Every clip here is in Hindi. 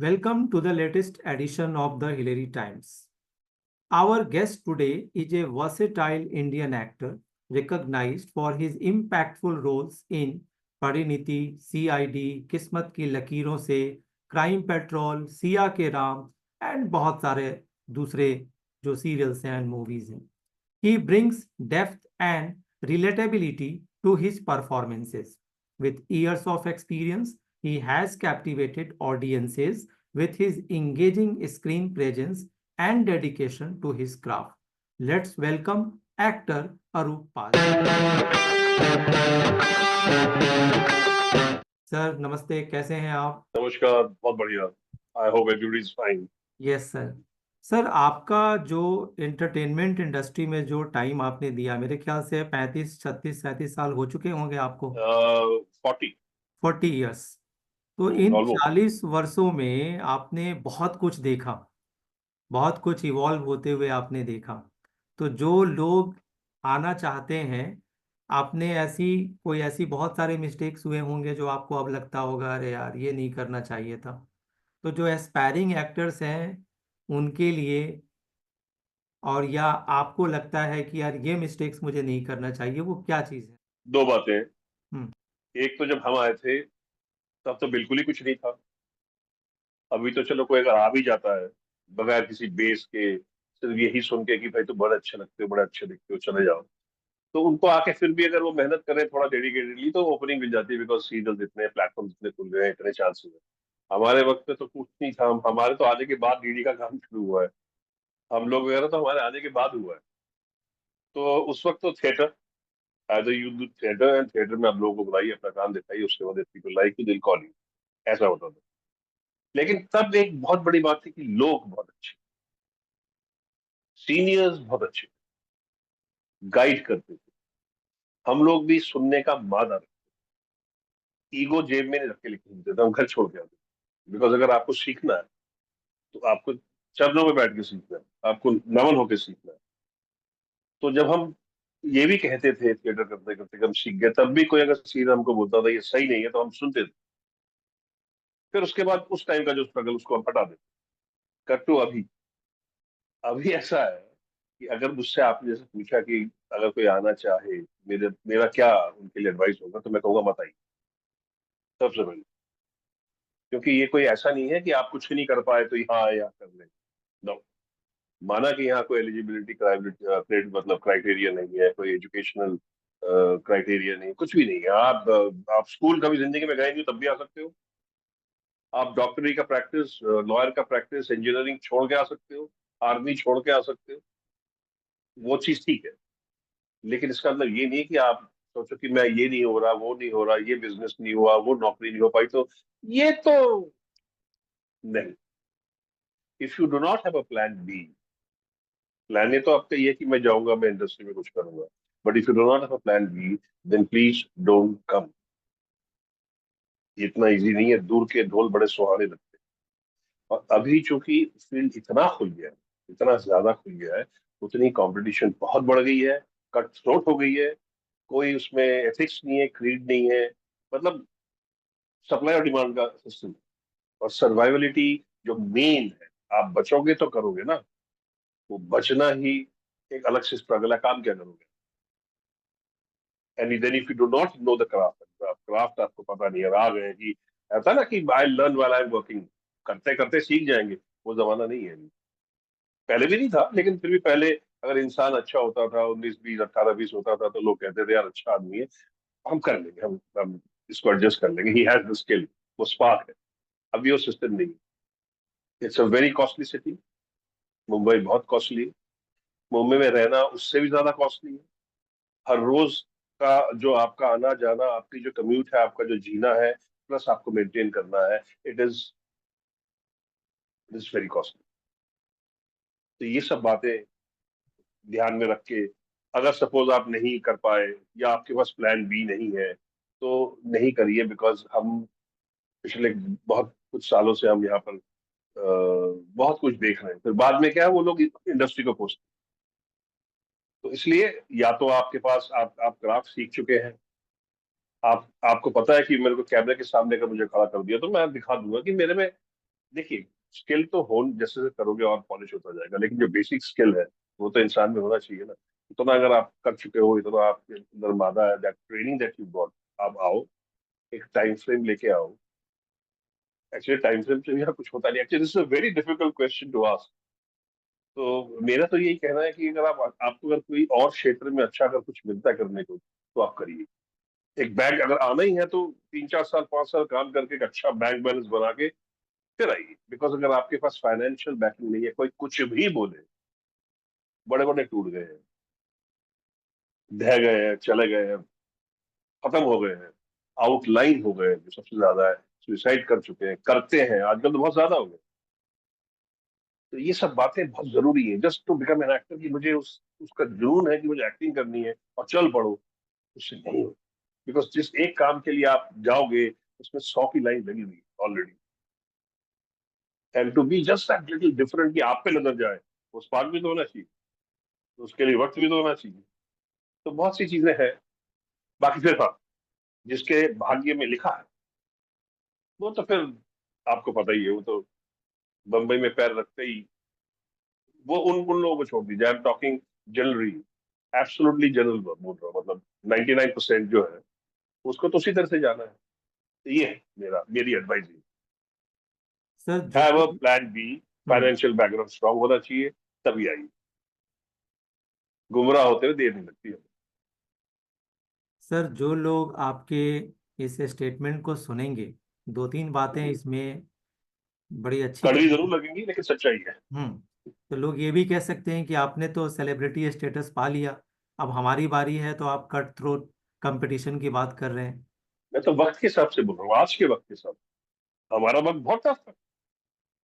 Welcome to the latest edition of the Hillary Times. Our guest today is a versatile Indian actor recognized for his impactful roles in Pariniti, CID, किस्मत की लकीरों से, क्राइम पेट्रोल, सिया के राम and बहुत सारे दूसरे जो सीरियल्स हैं and movies हैं. He brings depth and relatability to his performances. With years of experience, he has captivated audiences with his engaging screen presence and dedication to his craft. Let's welcome actor Arup Pal. Sir नमस्ते, कैसे हैं आप? नमस्कार, बहुत बढ़िया। I hope everybody is fine. Yes sir. Sir आपका जो एंटरटेनमेंट इंडस्ट्री में जो टाइम आपने दिया, मेरे ख्याल से 35, 36, 37 साल हो चुके होंगे आपको। 40 ईयर्स। तो इन ऑलमोस्ट 40 वर्षों में आपने बहुत कुछ देखा, बहुत कुछ इवॉल्व होते हुए आपने देखा। तो जो लोग आना चाहते हैं, आपने कोई ऐसी बहुत सारे मिस्टेक्स हुए होंगे जो आपको अब लगता होगा अरे यार ये नहीं करना चाहिए था। तो जो एस्पायरिंग एक्टर्स हैं उनके लिए, और या आपको लगता है कि यार ये मिस्टेक्स मुझे नहीं करना चाहिए, वो क्या चीज़ है? दो बातें। हम्म। एक तो जब हम आए थे तब तो बिल्कुल ही कुछ नहीं था। अभी तो चलो कोई अगर आ भी जाता है बगैर किसी बेस के, सिर्फ यही सुन के कि भाई तो बड़े अच्छे लगते हो, बड़े अच्छे दिखते हो, चले जाओ, तो उनको आके फिर भी अगर वो मेहनत करें थोड़ा डेडिकेटेडली तो ओपनिंग मिल जाती है। बिकॉज सीरियल इतने प्लेटफॉर्म इतने खुल गए हैं, इतने चांस हुए। हमारे वक्त में तो कुछ नहीं था। हमारे तो आने के बाद डीडी का काम शुरू हुआ है। हम लोग वगैरह तो हमारे आने के बाद हुआ है। तो उस वक्त तो theatre, either you do theater and theater में आप लोगों को बुलाइए, अपना काम दिखाइए, उसके बाद पीपल लाइक यू, दिल कॉल यू, ऐसा होता था। लेकिन तब एक बहुत बड़ी बात थी कि लोग बहुत अच्छे, सीनियर्स बहुत अच्छे गाइड करते थे। हम लोग भी सुनने का मादा रखते, ईगो जेब में नहीं रख के लिखते थे, हम घर छोड़ के आते। बिकॉज अगर आपको सीखना है तो आपको चरणों में बैठ के सीखना है, आपको नमन होकर सीखना है। तो जब हम ये भी कहते थे थिएटर करते करते कि हम सीख गए, तब भी कोई अगर सीन हमको बोलता था ये सही नहीं है तो हम सुनते थे। फिर उसके बाद उस टाइम का जो स्ट्रगल उसको हम हटा देते। कट टू अभी। अभी ऐसा है कि अगर मुझसे आपने जैसे पूछा कि अगर कोई आना चाहे, मेरा क्या उनके लिए एडवाइस होगा, तो मैं कहूंगा मत आइए सबसे पहले। क्योंकि ये कोई ऐसा नहीं है कि आप कुछ नहीं कर पाए तो यहाँ आए, यहाँ कर ले। नो। माना कि यहाँ कोई एलिजिबिलिटी मतलब क्राइटेरिया नहीं है, कोई एजुकेशनल क्राइटेरिया नहीं, कुछ भी नहीं है। आप स्कूल कभी जिंदगी में गए नहीं तब भी आ सकते हो। आप डॉक्टरी का प्रैक्टिस, लॉयर का प्रैक्टिस, इंजीनियरिंग छोड़ के आ सकते हो, आर्मी छोड़ के आ सकते हो। वो चीज ठीक है। लेकिन इसका मतलब ये नहीं कि आप सोचो कि मैं ये नहीं हो रहा, वो नहीं हो रहा, ये बिजनेस नहीं हुआ, वो नौकरी नहीं हो पाई, तो ये तो नहीं। If you do not have a plan B, plan A तो आपका ये कि मैं जाऊंगा, मैं इंडस्ट्री में कुछ करूंगा, but if you do not have a plan B then please don't come. इतना इजी नहीं है, दूर के ढोल बड़े सुहाने लगते हैं। और अभी चूंकि फील्ड इतना खुल गया है, इतना ज्यादा खुल गया है, उतनी कंपटीशन बहुत बढ़ गई है, कट थ्रोट हो गई है। कोई उसमें एथिक्स नहीं है, क्रीड नहीं है। मतलब सप्लाई और डिमांड का सिस्टम। और सर्वाइवलिटी जो मेन है, आप बचोगे तो करोगे ना, वो बचना ही एक अलग से स्ट्रगल है। काम क्या करोगे? And then if you do not know the craft, craft आपको पता नहीं है, आ गए कि ऐसा है ना कि I learn while I am working, करते करते सीख जाएंगे। वो जमाना नहीं है अभी। पहले भी नहीं था, लेकिन फिर भी पहले अगर इंसान अच्छा होता था, 19, 20, 18, 20 होता था, तो लोग कहते थे यार अच्छा आदमी है, हम कर लेंगे, हम इसको एडजस्ट कर लेंगे, ही हैज द स्किल, वो स्पार्क है। अभी वो सिस्टम नहीं। It's a very costly city. Mumbai बहुत कॉस्टली है। मुंबई में रहना उससे भी ज्यादा कॉस्टली है। हर रोज का जो आपका आना जाना, आपकी जो कम्यूट है, आपका जो जीना है, प्लस आपको मेंटेन करना है, इट इज वेरी कॉस्टली। तो ये सब बातें ध्यान में रख के, अगर सपोज आप नहीं कर पाए या आपके पास प्लान बी नहीं है तो नहीं करिए। बिकॉज हम पिछले बहुत कुछ सालों से हम यहाँ पर बहुत कुछ देख रहे हैं। फिर बाद में क्या है, वो लोग इंडस्ट्री को कोसते हैं। तो इसलिए या तो आपके पास आप क्राफ्ट सीख चुके हैं, आपको पता है कि मेरे को कैमरे के सामने अगर मुझे खड़ा कर दिया तो मैं दिखा दूंगा कि मेरे में देखिए, स्किल तो हो जैसे जैसे करोगे और पॉलिश होता जाएगा, लेकिन जो बेसिक स्किल है वो तो इंसान में होना चाहिए ना। इतना अगर आप कर चुके हो, इतना आपके अंदर मादा है, that training that you got, आप आओ, एक टाइम फ्रेम लेके आओ। एक्चुअली टाइम फ्रेम से भी यहाँ कुछ होता नहीं। Actually this is a very difficult question to ask. तो मेरा तो यही कहना है कि अगर आपको अगर कोई और क्षेत्र में अच्छा अगर कुछ मिलता है करने को, तो आप करिए। एक बैंक अगर आना ही है तो 3-4 साल 5 साल काम करके एक अच्छा बैंक बैलेंस बना के फिर आइए। बिकॉज अगर आपके पास फाइनेंशियल बैकिंग नहीं है, कोई कुछ भी बोले, बड़े बड़े टूट गए हैं, ढह गए हैं, चले गए हैं, खत्म हो गए हैं, आउटलाइन हो गए हैं, जो सबसे ज्यादा है, सुसाइड कर चुके हैं, करते हैं आजकल तो बहुत ज्यादा हो गए। तो ये सब बातें बहुत जरूरी है just to become an actor, कि मुझे उसका जुनून है कि मुझे एक्टिंग करनी है और चल पड़ो, उससे नहीं हो। बिकॉज जिस एक काम के लिए आप जाओगे, उसमें 100 की लाइन लगी हुई already. And to be just that little different कि आप पे नजर जाए, उस पार्ट भी तो होना चाहिए, तो उसके लिए वक्त भी तो होना चाहिए। तो बहुत सी चीजें हैं। बाकी फिर हाँ, जिसके भाग्य में लिखा है वो तो फिर आपको पता ही है, वो तो बंबई में पैर रखते ही, वो उन लोगों को छोड़ दीजिए। I am talking generally, absolutely general बोल रहा हूँ, मतलब 99% जो है उसको तो उसी तरह से जाना है। तो ये है मेरी एडवाइस। सर जो have a plan B, hmm financial background strong होना चाहिए, तभी आइए। गुमराह होते हुए देर नहीं लगती है। सर जो लोग आपके इस स्टेटमेंट को सुनेंगे, दो तीन बातें इसमें बड़ी अच्छी कड़वी तरह। जरूर लगेंगी, लेकिन सच्चाई है। तो लोग ये भी कह सकते हैं कि आपने तो सेलिब्रिटी स्टेटस पा लिया, अब हमारी बारी है, तो आप कट थ्रोट कंपटीशन की बात कर रहे हैं। मैं तो वक्त के हिसाब से बोल रहा हूँ, आज के वक्त के साथ। हमारा वक्त बहुत टफ था,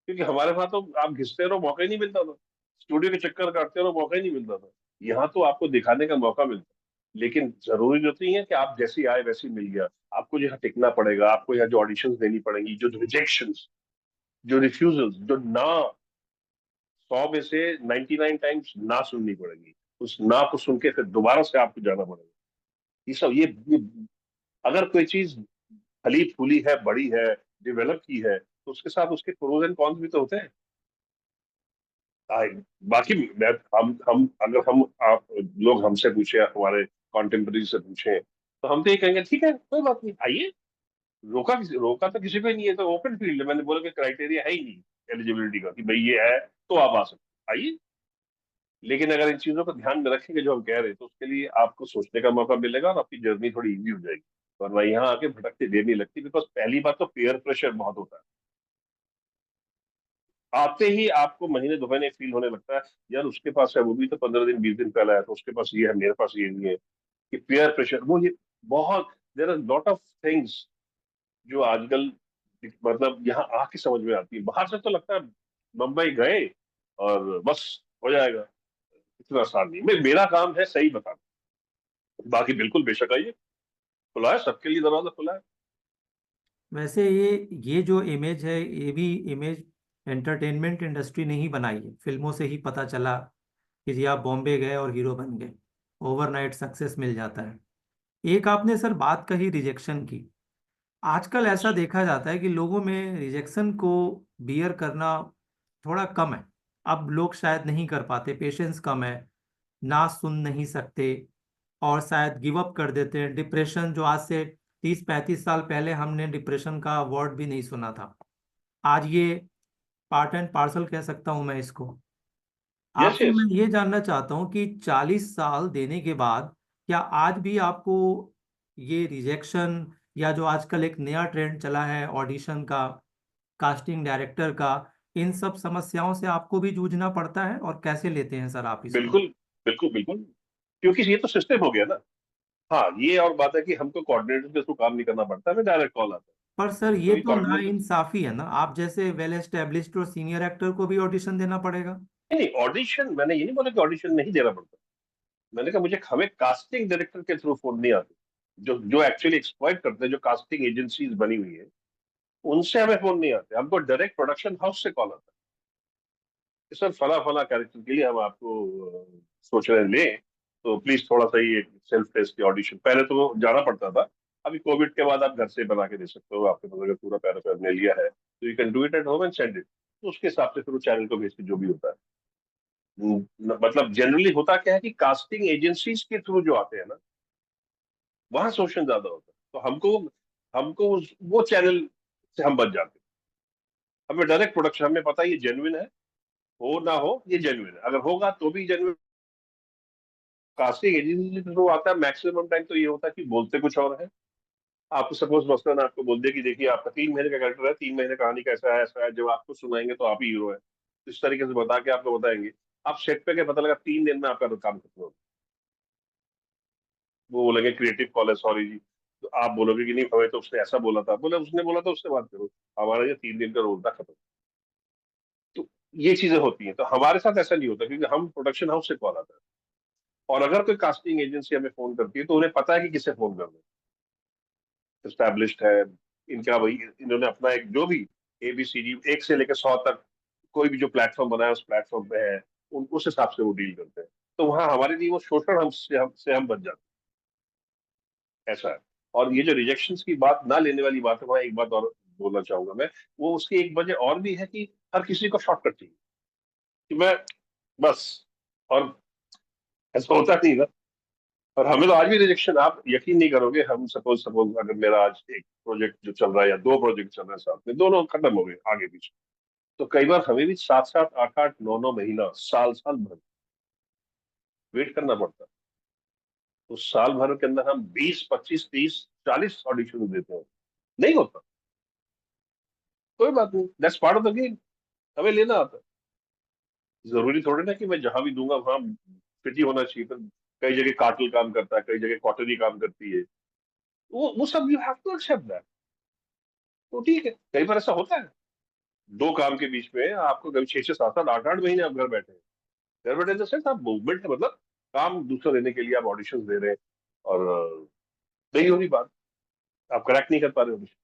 क्योंकि हमारे पास तो आप घिसते रहो, मौका ही नहीं मिलता था। स्टूडियो के चक्कर काटते रहो, मौका ही नहीं मिलता था। यहाँ तो आपको दिखाने का मौका मिलता है, लेकिन जरूरी जो नहीं है कि आप जैसी आए वैसी मिल गया। आपको यहाँ टिकना पड़ेगा, आपको यहाँ जो ऑडिशन देनी पड़ेंगी, जो रिजेक्शन, जो रिफ्यूजल, जो ना, 100 में से 99 टाइम्स ना सुननी पड़ेगी। उस ना को सुन के फिर दोबारा से आपको जाना पड़ेगा। ये सब ये अगर कोई चीज फली फूली है, बड़ी है, डेवलप की है, तो उसके साथ उसके प्रोज एंड कॉन्स भी तो होते हैं। बाकी मैं हम अगर हम आप लोग हमसे पूछे, हमारे कॉन्टेम्पररी से पूछे, तो हम तो ये कहेंगे ठीक है, कोई बात नहीं, आइए। रोका तो किसी को ही नहीं है, तो ओपन फील्ड है। मैंने बोला कि क्राइटेरिया है ही नहीं एलिजिबिलिटी का कि भाई ये है तो आप आ सकते, आइए। लेकिन अगर इन चीजों को ध्यान में रखेंगे जो हम कह रहे हैं, तो उसके लिए आपको सोचने का मौका मिलेगा और आपकी जर्नी थोड़ी इजी हो जाएगी। वरना यहाँ आके भटकते देर नहीं लगती। बिकॉज पहली बात तो पेयर प्रेशर बहुत होता है। आते ही आपको महीने 2 महीने फील होने लगता है, यार उसके पास है, वो भी तो 15 दिन 20 दिन पहले आया, तो उसके पास ये है, मेरे पास ये नहीं है। कि पेयर प्रेशर, वो ये बहुत, there are lot of things जो आजकल मतलब यहाँ आके समझ में आती है। बाहर से तो लगता है मुंबई गए और बस हो जाएगा। इतना आसान नहीं। मेरा काम है सही बताना। बाकी बिल्कुल बेशक आइए, खुला है सबके लिए, दरवाजा खुला है। वैसे ये जो इमेज है, ये भी इमेज एंटरटेनमेंट इंडस्ट्री ने ही बनाई है। फिल्मों से ही पता चला कि जी आप बॉम्बे गए और हीरो बन गए, ओवरनाइट सक्सेस मिल जाता है। एक आपने सर बात कही रिजेक्शन की। आजकल ऐसा देखा जाता है कि लोगों में रिजेक्शन को बियर करना थोड़ा कम है। अब लोग शायद नहीं कर पाते, पेशेंस कम है, ना सुन नहीं सकते, और शायद गिव अप कर देते हैं। डिप्रेशन, जो आज से 30-35 साल पहले हमने डिप्रेशन का वर्ड भी नहीं सुना था, आज ये पार्ट एंड पार्सल कह सकता हूं मैं इसको। यस आपसे यस। मैं ये जानना चाहता हूँ कि 40 साल देने के बाद क्या आज भी आपको ये रिजेक्शन, या जो आजकल एक नया ट्रेंड चला है ऑडिशन का, कास्टिंग डायरेक्टर का, इन सब समस्याओं से आपको भी जूझना पड़ता है, और कैसे लेते हैं सर आप इसको? बिल्कुल बिल्कुल बिल्कुल, क्योंकि ये तो सिस्टम हो गया ना। हाँ, ये और बात है कि हमको कोऑर्डिनेटर के थ्रू काम नहीं करना पड़ता, हमें डायरेक्ट कॉल आता है। पर सर ये क्योंकि तो कोऑर्डिनेटर, नाइंसाफी है ना, आप जैसे वेल एस्टेब्लिश्ड और सीनियर एक्टर को भी ऑडिशन देना पड़ेगा। नहीं नहीं, ऑडिशन मैंने ये नहीं बोला कि ऑडिशन नहीं देना पड़ता। मैंने कहा मुझे, हमें कास्टिंग डायरेक्टर के थ्रू फोन नहीं आते। जो जो एक्चुअली एक्सप्लॉइट करते हैं, जो कास्टिंग एजेंसीज बनी हुई है, उनसे हमें फोन नहीं आते। हमको डायरेक्ट प्रोडक्शन हाउस से कॉल आता है कि सर फला फला कैरेक्टर के लिए हम आपको सोच रहे हैं लें, तो प्लीज थोड़ा सा ये सेल्फ टेस्ट की ऑडिशन, पहले तो जाना पड़ता था, अभी कोविड के बाद आप घर से बना के दे सकते हो, आपके पास अगर पूरा पैराफेर ने लिया है तो you can do it at home and send it. तो उसके हिसाब से फिर वो चैनल को भेज के जो भी होता है। मतलब जनरली होता क्या है कि कास्टिंग एजेंसीज के थ्रू जो आते हैं ना, वहां शोषण ज्यादा होता है। तो हमको वो चैनल से हम बच जाते हैं। हमें डायरेक्ट प्रोडक्शन, हमें पता है ये जेन्युइन है, हो ना हो ये जेन्युइन है, अगर होगा तो भी जेन्युइन। कास्टिंग एजेंसी के थ्रू आता है, मैक्सिमम टाइम तो ये होता है कि बोलते कुछ और है। आपको सपोज मसलन आपको बोल दिया कि देखिए आपका 3 महीने का कैरेक्टर है, 3 महीने कहानी का ऐसा है ऐसा है, जब आपको सुनाएंगे तो आप ही हीरो है, इस तरीके से बता के आपको बताएंगे। आप सेट पे के पता लगा 3 दिन में आपका काम खत्म हो, वो बोलेंगे क्रिएटिव कॉल है, सॉरी जी। तो आप बोलोगे कि नहीं हमें तो उसने ऐसा बोला था, बोले उसने बोला था उससे बात करो, हमारा ये 3 दिन का रोल था, खत्म। तो ये चीजें होती हैं। तो हमारे साथ ऐसा नहीं होता क्योंकि हम प्रोडक्शन हाउस से कॉल आता है, और अगर कोई कास्टिंग एजेंसी हमें फोन करती है तो उन्हें पता है कि किसे फोन करना है, एस्टैब्लिश्ड है इनका, वही इन्होंने अपना एक जो भी ABCD 1 से लेकर 100 तक कोई भी जो प्लेटफॉर्म बनाया उस प्लेटफॉर्म पे है, उस हिसाब से वो डील करते हैं। तो वहां हमारे लिए वो शोषण हम बच जाते हैं, ऐसा है। और ये जो रिजेक्शन की बात, ना लेने वाली बात है, वहां एक बात और बोलना चाहूंगा मैं। वो उसकी एक वजह और भी है कि हर किसी को शॉर्टकट चाहिए कि मैं बस, और ऐसा होता नहीं ना। और हमें तो आज भी रिजेक्शन, आप यकीन नहीं करोगे, हम सपोज सपोज अगर मेरा आज एक प्रोजेक्ट जो चल रहा है या 2 प्रोजेक्ट चल रहे हैं साथ में, दोनों खत्म हो गए आगे पीछे, तो कई बार हमें भी 7 7 8 8 9 9 महीना, साल साल भर वेट करना पड़ता है। तो साल भर के अंदर हम 20 25 30 40 ऑडिशन देते हैं, नहीं होता, कोई बात नहीं, that's part of the game, हमें लेना आता है। जरूरी थोड़ी ना कि मैं जहां भी दूंगा वहां फिट ही होना चाहिए। तो कई जगह कार्टल काम करता है, कई जगह कॉटनरी काम करती है, वो सब you have to accept that. तो ठीक है, कई बार ऐसा होता है, 2 काम के बीच में आपको कभी 6 6 7 7 8 8 महीने आप घर बैठे हैं। घर बैठे इन द सेंस आप मूवमेंट है, मतलब काम दूसरा लेने के लिए आप ऑडिशन दे रहे हैं, और नहीं हो रही बात, आप करेक्ट नहीं कर पा रहे ऑडिशन।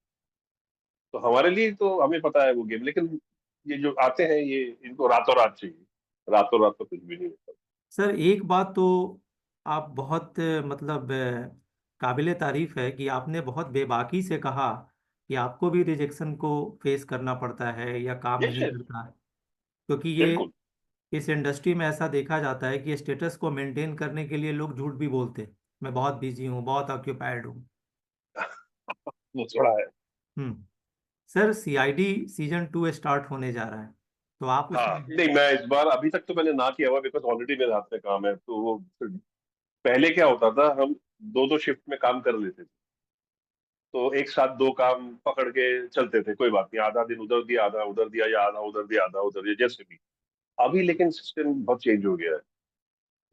तो हमारे लिए तो हमें पता है वो गेम, लेकिन ये जो आते हैं ये, इनको रातों रात चाहिए, रातों रात तो कुछ भी नहीं होता। सर एक बात तो आप बहुत मतलब काबिले तारीफ है कि आपने बहुत बेबाकी से कहा कि आपको भी रिजेक्शन को फेस करना पड़ता है या काम यस नहीं यस, करता है। क्योंकि ये बिल्कुल। इस इंडस्ट्री में ऐसा देखा जाता है कि स्टेटस को मेंटेन करने के लिए लोग झूठ भी बोलते हैं, मैं बहुत बिजी हूँ, बहुत ऑक्यूपाइड हूँ। वो थोड़ा है। हम्म। सर सीआईडी सीजन 2 स्टार्ट होने जा रहा है, तो आप हाँ, उसमें। नहीं मैं इस बार अभी तक तो मैंने ना किया हुआ, बिकॉज ऑलरेडी मेरे हाथ में काम है। तो वो पहले क्या होता था, हम 2 2 शिफ्ट में काम कर लेते थे, तो एक साथ 2 काम पकड़ के चलते थे, कोई बात नहीं, आधा दिन उधर दिया आधा उधर दिया, या आधा उधर दिया आधा उधर दिया, जैसे भी। अभी लेकिन सिस्टम बहुत चेंज हो गया है।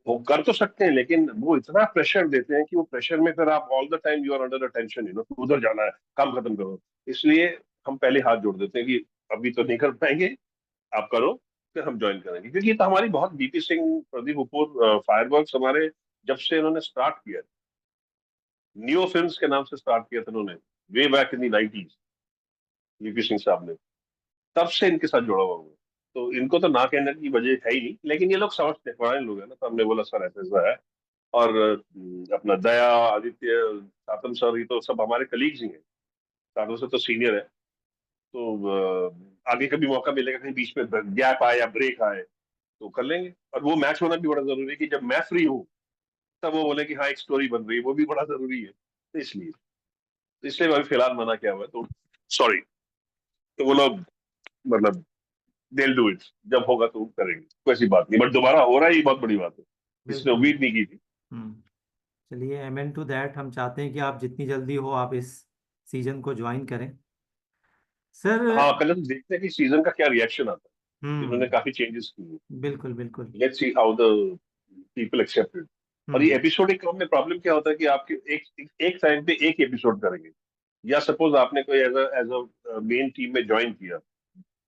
वो कर तो सकते हैं लेकिन वो इतना प्रेशर देते हैं कि वो प्रेशर में फिर आप all the time you are under attention, उधर जाना है, काम खत्म करो। इसलिए हम पहले हाथ जोड़ देते हैं कि अभी तो नहीं कर पाएंगे, आप करो, फिर हम ज्वाइन करेंगे। क्योंकि ये तो हमारी बहुत, बीपी सिंह, प्रदीप कपूर, फायरवर्क्स हमारे जब से इन्होंने स्टार्ट किया, नियो फिल्म्स के नाम से स्टार्ट किया था इन्होंने, way back in the 90s, VP Singh साहब ने, तब से इनके साथ जुड़ा हुआ हूँ। तो इनको तो ना कहने की वजह है ही नहीं, लेकिन ये लोग समझते हैं, पुराने लोग हैं ना, तो हमने बोला सर ऐसा ऐसा है। और अपना दया, आदित्य, सातम सर, ये तो सब हमारे कलीग्स ही हैं, सातम सर तो सीनियर है। तो आगे कभी मौका मिलेगा, कहीं बीच में गैप आए या ब्रेक आए तो कर लेंगे। और वो मैच होना भी बड़ा जरूरी है कि जब मैं फ्री हूँ तब वो बोले कि हाँ एक स्टोरी बन रही है, वो भी बड़ा जरूरी है। तो इसलिए मैं अभी फिलहाल मना किया हुआ है, तो सॉरी। तो वो लोग मतलब they'll do it, जब होगा तो करेंगे, कोई ऐसी बात नहीं, बट दोबारा हो रहा है ये बहुत बड़ी बात है, इसने बिल्कुल। उम्मीद नहीं की थी। हम्म। चलिए, एमेन टू दैट, हम चाहते हैं कि आप जितनी जल्दी हो आप इस सीजन को ज्वाइन करें सर। हाँ, पहले तो देखते हैं कि सीजन का क्या रिएक्शन आता है, इन्होंने हम्म। काफी चेंजेस किए, बिल्कुल बिल्कुल। Let's see how the people accept it. और ये हम्म। एपिसोडिक क्रम में प्रॉब्लम क्या होता है कि आपके एक एक टाइम पे एक एपिसोड करेंगे, या सपोज आपने कोई एज अ मेन टीम में ज्वाइन किया,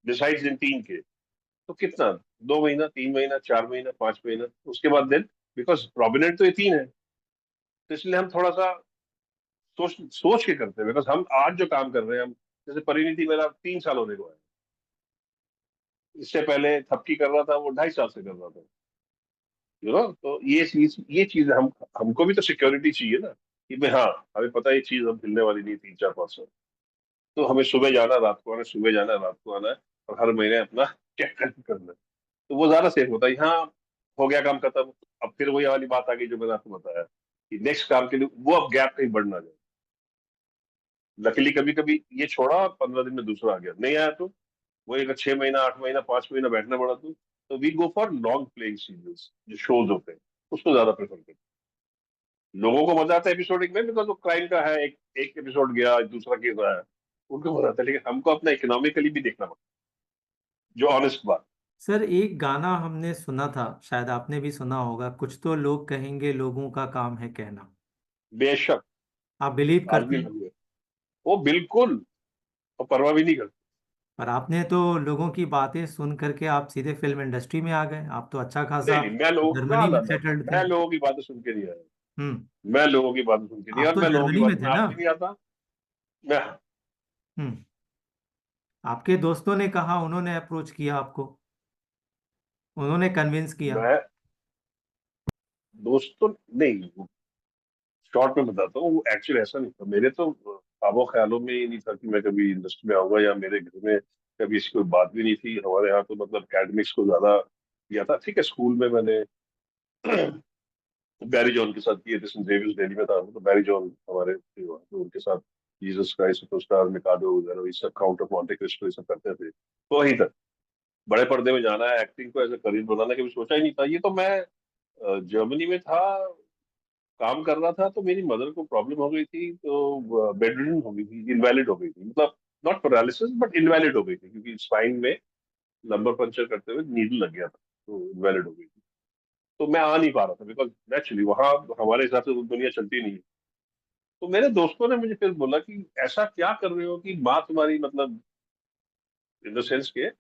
डिसाइड्स इन टीम के, तो कितना, 2 महीना, 3 महीना, 4 महीना, 5 महीना, उसके बाद देन, बिकॉज प्रोमिनेंट तो ये 3 है, तो इसलिए हम थोड़ा सा सोच सोच के करते हैं। बिकॉज हम आज जो काम कर रहे हैं, हम जैसे परिणीति मेरा 3 साल होने को है, इससे पहले थपकी कर रहा था वो 2.5 साल से कर रहा था, तो ये चीज हम, हमको भी तो सिक्योरिटी चाहिए ना। कि भाई हाँ, हमें पता है ये चीज अब मिलने वाली नहीं 3 4 5 साल, तो हमें सुबह जाना रात को आना, सुबह जाना रात को आना है, और हर महीने अपना चेक करना है। तो वो ज्यादा सेफ होता है। हाँ, हो गया काम खत्म, अब फिर वही वाली बात आ गई जो मैंने आपको बताया कि नेक्स्ट काम के लिए वो अब गैप कहीं बढ़ ना जाए। लकीली कभी कभी ये छोड़ा, 15 दिन में दूसरा आ गया, नहीं आया तो वो एक 6 महीना 8 महीना 5 महीना बैठना पड़ा, तो we go for long playing serials जो शोज होते हैं, उसको ज्यादा प्रेफर करते हैं। लोगों को मजा आता है एपिसोडिक में, बिकॉज वो क्राइम का है, एक एक एपिसोड गया दूसरा केस आया, उनको मजा आता है, लेकिन हमको अपना इकोनॉमिकली भी देखना पड़ता है, जो ऑनेस्ट बात। सर एक गाना हमने सुना था, शायद आपने भी सुना होगा, कुछ तो लोग कहेंगे लोगों का काम है कहना। बेशक। आप बिलीव आज करते भी हैं? लगे वो बिल्कुल, और परवाह भी नहीं करते। पर आपने तो लोगों की बातें सुन करके आप सीधे फिल्म इंडस्ट्री में आ गए, आप तो अच्छा नहीं खासा नहीं, मैं लोगों जर्मनी ना में ना ना, सेटल्ड थे। मैं लोगों की बातें सुन के नहीं आया। हम्म। मैं लोगों की बातें सुन के नहीं, आप और तो मैं लोगों की जर्मनी में बातें थे में ना? आप भी नहीं आता। मैं हम्म। आपके दोस्तों ने कहा, उन्होंने अप्रोच किया आपको, उन्होंने कन्विंस किया? मैं दोस्तों नहीं, शॉर्ट में बताता हूँ, वो एक्चुअली ऐसा नहीं था, मेरे तो ख्वाबों ख्यालों में ही नहीं था कि मैं कभी इंडस्ट्री में आऊंगा, या मेरे घर में कभी इसकी कोई बात भी नहीं थी। हमारे यहाँ तो मतलब एकेडमिक्स को ज्यादा किया था। ठीक है, स्कूल में मैंने बैरी जॉन के साथ किए थे, सेंट जेवियर्स दिल्ली में था, तो बैरी जॉन हमारे थे वहाँ, तो उनके साथ जीसस क्राइस्ट सुपरस्टार, मिकाडो वगैरह, ये सब, काउंट ऑफ मॉन्टे क्रिस्टो, ये सब करते थे। तो वहीं तक, बड़े पर्दे में जाना है, एक्टिंग को एज ए करियर बनाना कभी सोचा ही नहीं था। ये तो मैं जर्मनी में था, काम कर रहा था, तो मेरी मदर को प्रॉब्लम हो गई थी, तो बेड रिडन हो गई थी, इनवैलिड हो गई थी, मतलब नॉट पैरालिसिस बट इनवैलिड हो गई थी, क्योंकि स्पाइन में लंबर पंचर करते हुए नीडल लग गया था, तो इनवैलिड हो गई थी। तो मैं आ नहीं पा रहा था, बिकॉज नेचुरली वहां हमारे हिसाब से तो दुनिया चलती नहीं है। तो मेरे दोस्तों ने मुझे फिर बोला कि ऐसा क्या कर रहे हो कि माँ तुम्हारी, मतलब इन द सेंस के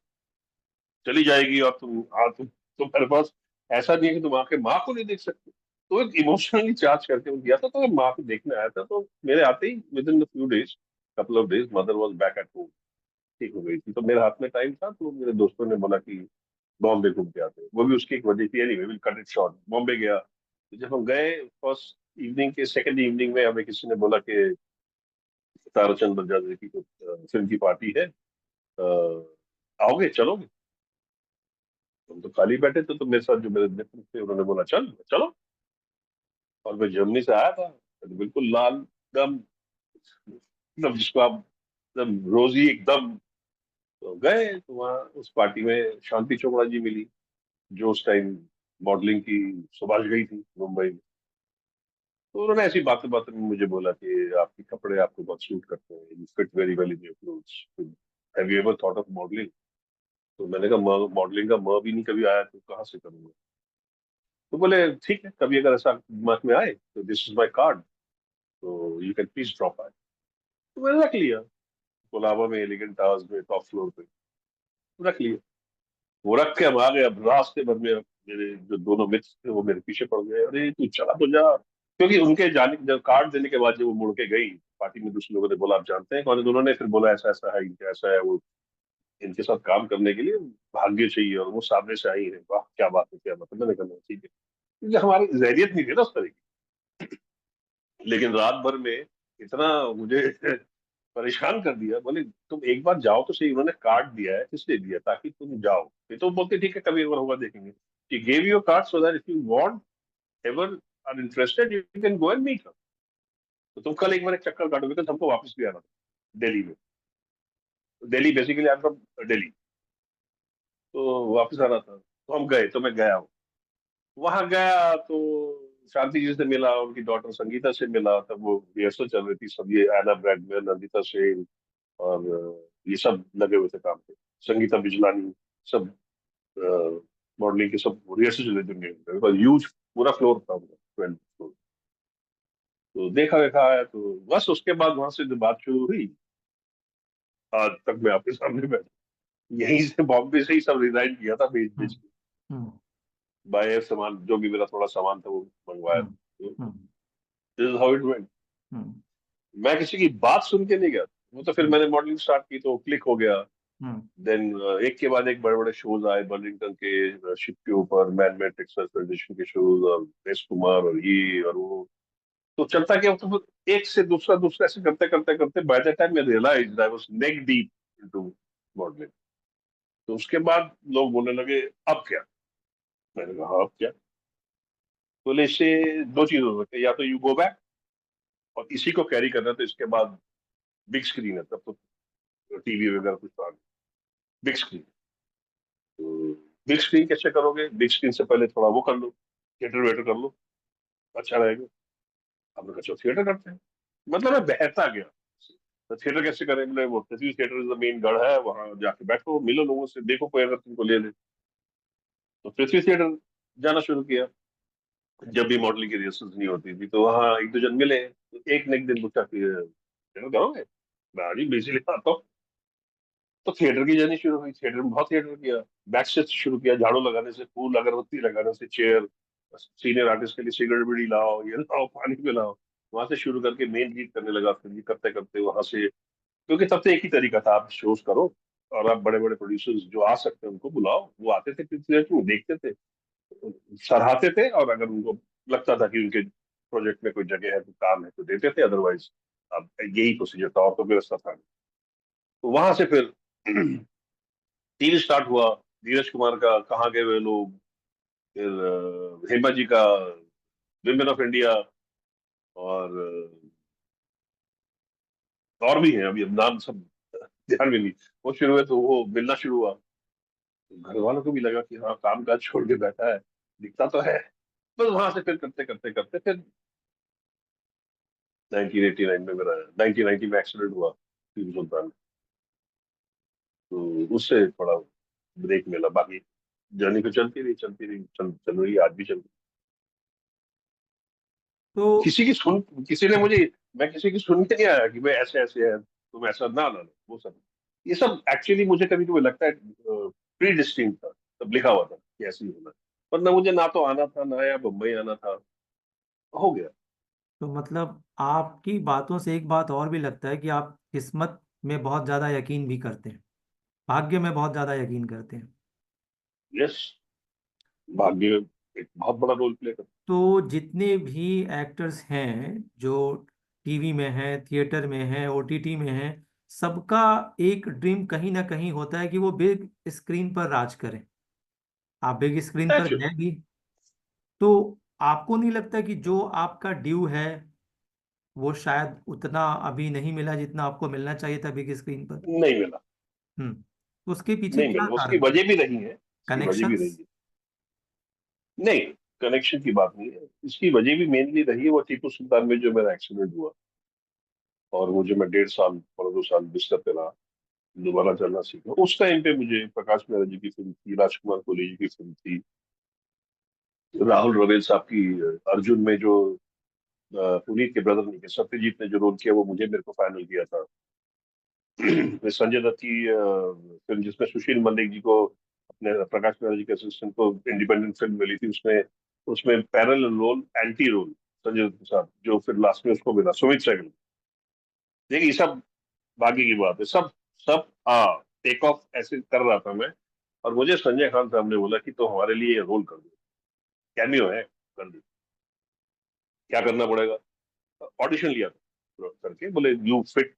चली जाएगी, और तुम्हारे पास ऐसा नहीं है कि तुम आके माँ को नहीं देख सकते। तो एक इमोशनली चार्ज करके वो किया था, तो मैं माँ को देखने आया था, तो मेरे आते ही with in few days, couple of days, mother was back at home, ठीक हो गई थी। तो मेरे हाथ में टाइम था, तो मेरे दोस्तों ने बोला कि बॉम्बे घूम के आते हैं। वो भी उसकी एक वजह थी, anyway will cut it short, Bombay गया। तो जब हम गए, फर्स्ट इवनिंग के सेकंड इवनिंग में हमें किसी ने बोला कि ताराचंद बजाज की फिल्म की पार्टी है, आओगे, चलोगे? हम तो खाली बैठे थे, तो मेरे साथ जो मेरे मित्र थे उन्होंने बोला चल चलो। और मैं जर्मनी से आया था, तो बिल्कुल लाल एकदम, मतलब जिसको आप एकदम रोजी एकदम। तो गए, तो वहाँ उस पार्टी में शांति चोपड़ा जी मिली, जो उस टाइम मॉडलिंग की सुभाष गई थी मुंबई में। तो उन्होंने ऐसी बातें बातें में मुझे बोला कि आपके कपड़े आपको बहुत सूट करते हैं, you fit very well in your clothes, have you ever thought of modelling? तो मैंने कहा मॉडलिंग का म भी नहीं कभी आया, तो कहाँ से करूंगा? तो बोले ठीक है, कभी अगर ऐसा दिमाग में आए तो दिस इज माई कार्ड, तो यू कैन प्लीज ड्रॉप आए। तो मैंने रख लिया, कोलाबा में एलिगेंट टावर्स में टॉप फ्लोर पे रख लिया। वो रख के हम आ गए। अब रास्ते भर में मेरे जो दोनों मित्र थे वो मेरे पीछे पड़ गए, अरे तू चला तो जा, क्योंकि उनके जाने, जब कार्ड देने के बाद जब वो मुड़ के गई पार्टी में, दूसरे लोगों ने बोला आप जानते हैं कौन है? तो उन्होंने फिर बोला ऐसा ऐसा है, इनका ऐसा है, वो इनके साथ काम करने के लिए भाग्य चाहिए, और वो सामने से आई है। वाह क्या बात है, क्या मतलब, मैंने कहा ठीक है, क्योंकि हमारी जहरियत नहीं थी ना उस तरह की। लेकिन रात भर में इतना मुझे परेशान कर दिया। बोले तुम एक बार जाओ तो सही, उन्होंने कार्ड दिया है, किस लिए दिया? ताकि तुम जाओ। ये तो बोलते ठीक है, कभी अगर होगा देखेंगे। कि gave you card so that if you want, ever are interested, you can go and meet. तो तुम कल एक बार एक चक्कर काटो, बिकॉज हमको वापस भी आना था दिल्ली में। Delhi basically I am from Delhi, तो वापस आना था, तो हम गए, तो मैं गया हूँ। वहां गया तो शांति जी से मिला, उनकी डॉटर संगीता से मिला, तब वो रिहर्सल चल रही थी, सब ये एना ब्रैडमैन, नंदिता सेन, और ये सब लगे हुए थे काम पे, संगीता बिजलानी, सब मॉडलिंग के सब रिहर्सल चल रही थी, ह्यूज पूरा फ्लोर था उनका, 12 फ्लोर। तो देखा देखा आया, तो बस उसके बाद वहां से जो बात शुरू हुई, आज तक मैं आपके सामने बैठा। यहीं से बॉम्बे से ही सब रिजाइन किया था, भेज भेज हम्म। के, हम्म। बाय एयर सामान जो भी मेरा थोड़ा सामान था वो मंगवाया। Hmm. Hmm. This is how it went. Hmm. मैं किसी की बात सुन के नहीं गया, वो तो फिर हम्म। मैंने मॉडलिंग स्टार्ट की तो क्लिक हो गया। हम्म। देन एक के बाद एक बड़े बड़े शोज आए बर्लिंगटन के शिप के ऊपर, मैन में टेक्सास एक्सपेडिशन के शोज, और एस कुमार और ये और वो। तो चलता क्या, तो फिर एक से दूसरा दूसरा ऐसे करते करते करते बाय द टाइम मैं realise I was neck deep into modelling. तो उसके बाद लोग बोलने लगे अब क्या। मैंने कहा अब क्या। बोले इससे दो चीज हो सकती है, या तो यू गो बैक और इसी को कैरी करना, तो इसके बाद बिग स्क्रीन है, तब तो टीवी वगैरह कुछ तो आ गया, बिग स्क्रीन। तो बिग स्क्रीन कैसे करोगे, बिग स्क्रीन से पहले थोड़ा वो कर लो, थिएटर वेटर कर लो, अच्छा रहेगा। हमने कहा चलो थिएटर करते हैं। मतलब मैं बहता गया। तो थिएटर कैसे करें, बोले वो पृथ्वी थिएटर इज द मेन गढ़ है, वहां जाके बैठो, मिलो लोगों से, देखो कोई अगर तुमको ले ले। तो पृथ्वी थिएटर जाना शुरू किया। जब भी मॉडलिंग की रिहर्सल्स नहीं होती थी तो वहाँ एक दो जन मिले, तो एक ने एक दिन पूछा कि थिएटर करोगे। मैं आज ही बिजी आता हूँ। तो थिएटर की जर्नी शुरू हुई, थिएटर में बहुत थिएटर किया। बैक से शुरू किया, झाड़ू लगाने से, फूल अगरबत्ती लगाने से, चेयर, सीनियर आर्टिस्ट के लिए सिगरेट बीड़ी लाओ, ये लाओ, पानी पिलाओ। वहां से शुरू करके मेन लीड करने लगा, फिर ये करते करते वहां से, क्योंकि तब तो एक ही तरीका था, आप शोज करो और आप बड़े बड़े प्रोड्यूसर्स जो आ सकते हैं उनको बुलाओ, वो आते थे थिएटर में, देखते थे, सराहते थे, और अगर उनको लगता था कि उनके प्रोजेक्ट में कोई जगह है, कोई काम है, तो देते थे, अदरवाइज अब यही प्रोसीजर था, और तो व्यवस्था था नहीं। तो वहां से फिर टीवी स्टार्ट हुआ, धीरज कुमार का कहाँ गए वे लोग, फिर हेमा जी का विमेन ऑफ इंडिया, और और भी हैं, अभी अब नाम सब ध्यान में नहीं। वो शुरू हुए तो वो मिलना शुरू हुआ, तो घर वालों को भी लगा कि हाँ काम काज छोड़ के बैठा है, दिखता तो है। बस वहां से फिर करते करते करते फिर 1989 में मेरा, 1990 में एक्सीडेंट हुआ टीपू सुल्तान। तो उससे थोड़ा ब्रेक मिला, बाकी जर्नी तो चलती रही चलती रही, चल रही है, आज भी चल रही तो है। किसी ने मुझे, मैं किसी की सुन के नहीं आया कि मैं ऐसे ऐसे है, तुम ऐसा ना ना ना, वो सब, ये सब एक्चुअली मुझे कभी कभी लगता है प्री डिस्टिंक्ट था, तब लिखा हुआ था कि ऐसे ही होना। पर ना मुझे, ना तो आना था, ना या बम्बई आना था, हो गया। तो मतलब आपकी बातों से एक बात और भी लगता है कि आप किस्मत में बहुत ज्यादा यकीन भी करते हैं, भाग्य में बहुत ज्यादा यकीन करते हैं। यस, भाग्य एक बहुत बड़ा रोल प्ले करता तो जितने भी एक्टर्स हैं जो टीवी में हैं, थिएटर में हैं, ओटीटी में हैं, सबका एक ड्रीम कहीं ना कहीं होता है कि वो बिग स्क्रीन पर राज करें। आप बिग स्क्रीन है। पर हैं भी, तो आपको नहीं लगता कि जो आपका ड्यू है वो शायद उतना अभी नहीं मिला जितना आपको मिलना चाहिए था बिग स्क्रीन पर? नहीं मिला, तो उसके पीछे नहीं क्या मिला, उसकी कारण था? वजह भी नहीं है, उसकी वजह भी कनेक्शंस? रही है। नहीं, कनेक्शन की बात नहीं है, इसकी वजह भी मेनली रही है वो टीपू सुल्तान में जो मेरा एक्सीडेंट हुआ, और वो जो मैं 1.5 साल 2 साल बिस्तर पे रहा, दोबारा चलना सीखा। उस टाइम पे मुझे प्रकाश मेहरा जी की फिल्म थी, राजकुमार कोहली जी की फिल्म थी, राहुल रवेल साहब की अर्जुन में जो पुनीत के ब्रदर नहीं के सत्यजीत ने जो रोल किया, वो मुझे, मेरे को फाइनल किया था। फिर संजय दत्त की फिल्म जिसमें सुशील मलिक जी को, अपने प्रकाश मेहरा जी के असिस्टेंट को, इंडिपेंडेंट फिल्म मिली थी, उसमें उसमें parallel role, anti role Sanjay Dutt के साथ, जो फिर लास्ट में उसको मिला, सुमित सहगल। देखिए ये सब बाकी की बात है, सब सब हाँ, टेक ऑफ ऐसे कर रहा था मैं, और मुझे संजय खान साहब ने बोला कि तो हमारे लिए ये रोल कर दो, कैमियो है, कर दो, क्या करना पड़ेगा। ऑडिशन लिया था करके, बोले यू फिट,